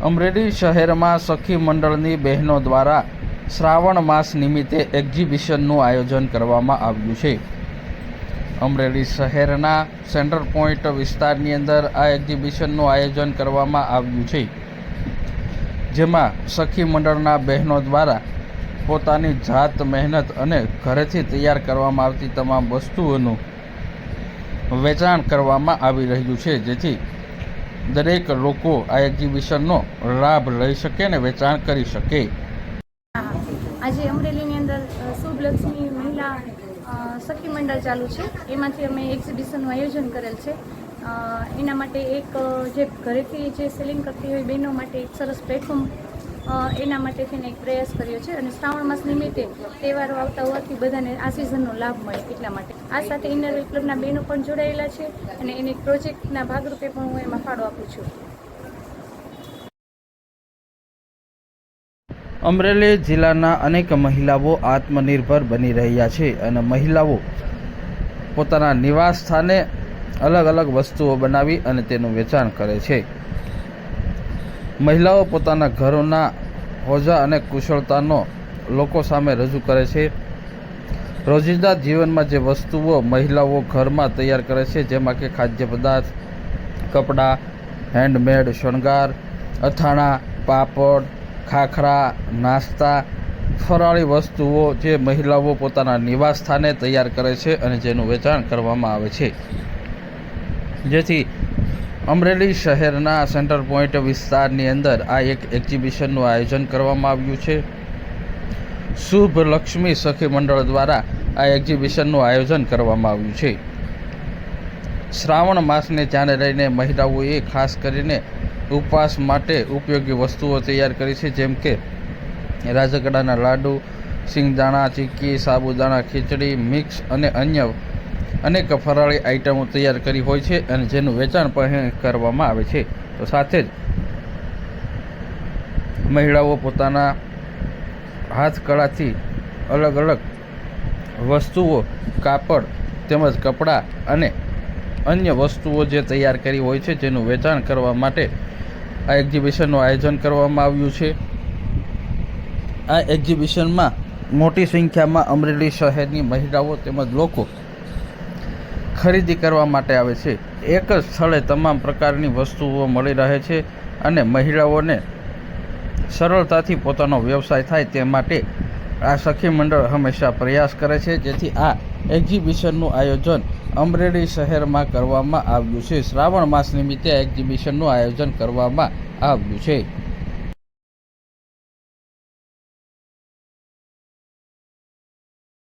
અમરેલી શહેરમાં સખી મંડળની બહેનો દ્વારા શ્રાવણ માસ નિમિત્તે એક્ઝિબિશનનું આયોજન કરવામાં આવ્યું છે। અમરેલી શહેરના સેન્ટર પોઈન્ટ વિસ્તારની અંદર આ એક્ઝિબિશનનું આયોજન કરવામાં આવ્યું છે, જેમાં સખી મંડળના બહેનો દ્વારા પોતાની જાત મહેનત અને ઘરેથી તૈયાર કરવામાં આવતી તમામ વસ્તુઓનું વેચાણ કરવામાં આવી રહ્યું છે, જેથી દરેક લોકો આ એક્ઝિબિશનનો લાભ લઈ શકે અને વેચાણ કરી શકે। આજે અમરેલીની અંદર શુભ લક્ષ્મી મહિલા સખી મંડળ ચાલુ છે, એમાંથી અમે એક્ઝિબિશનનું આયોજન કરેલ છે। એના માટે એક જે ઘરેથી જે સેલિંગ કરતી હોય બહેનો માટે એક સરસ પ્લેટફોર્મ એના માટે થઈને એક પ્રયાસ કર્યો છે અને શ્રાવણ માસ નિમિત્તે તહેવારો આવતા હોવાથી બધાને આ સિઝનનો લાભ મળે એટલા માટે આ સાથે ઇનર ક્લબના બહેનો પણ જોડાયેલા છે અને એને એક પ્રોજેક્ટના ભાગરૂપે પણ હું એમાં ફાળો આપું છું। અમરેલી જિલ્લાના અનેક મહિલાઓ આત્મનિર્ભર બની રહ્યા છે અને મહિલાઓ પોતાના નિવાસ સ્થાને અલગ અલગ વસ્તુઓ બનાવી અને તેનું વેચાણ કરે છે। મહિલાઓ પોતાના ઘરોના હોજા અને કુશળતાનો લોકો સામે રજૂ કરે છે। રોજિંદા જીવનમાં જે વસ્તુઓ મહિલાઓ ઘરમાં તૈયાર કરે છે, જેમાં કે ખાદ્ય પદાર્થ, કપડાં, હેન્ડમેડ શણગાર, અથાણા, પાપડ, ખાખરા, નાસ્તા, ફરાળી વસ્તુઓ જે મહિલાઓ પોતાના નિવાસ સ્થાને તૈયાર કરે છે અને જેનું વેચાણ કરવામાં આવે છે, જેથી અમરેલી શહેરના સેન્ટર પોઈન્ટ વિસ્તારની અંદર આ એક એક્ઝિબિશનનું આયોજન કરવામાં આવ્યું છે। શુભ લક્ષ્મી સખી મંડળ દ્વારા આ એક્ઝિબિશનનું આયોજન કરવામાં આવ્યું છે। શ્રાવણ માસને ધ્યાને લઈને મહિલાઓએ ખાસ કરીને ઉપવાસ માટે ઉપયોગી વસ્તુઓ તૈયાર કરી છે, જેમ કે રાજગરાના લાડુ, સિંગદાણા ચીક્કી, સાબુદાણા ખીચડી મિક્સ અને અન્ય અનેક ફરાળી આઇટમો તૈયાર કરી હોય છે અને જેનું વેચાણ પણ કરવામાં આવે છે। તો સાથે જ મહિલાઓ પોતાના હાથકળાથી અલગ અલગ વસ્તુઓ, કાપડ તેમજ કપડાં અને અન્ય વસ્તુઓ જે તૈયાર કરી હોય છે, જેનું વેચાણ કરવા માટે આ એક્ઝિબિશનનું આયોજન કરવામાં આવ્યું છે। આ એક્ઝિબિશનમાં મોટી સંખ્યામાં અમરેલી શહેરની મહિલાઓ તેમજ લોકો ખરીદી કરવા માટે આવે છે। એક જ સ્થળે તમામ પ્રકારની વસ્તુઓ મળી રહે છે અને મહિલાઓને સરળતાથી પોતાનો વ્યવસાય થાય તે માટે આ સખી મંડળ હંમેશા પ્રયાસ કરે છે, જેથી આ એક્ઝિબિશનનું આયોજન અમરેલી શહેરમાં કરવામાં આવ્યું છે। શ્રાવણ માસ નિમિત્તે એક્ઝિબિશનનું આયોજન કરવામાં આવ્યું છે।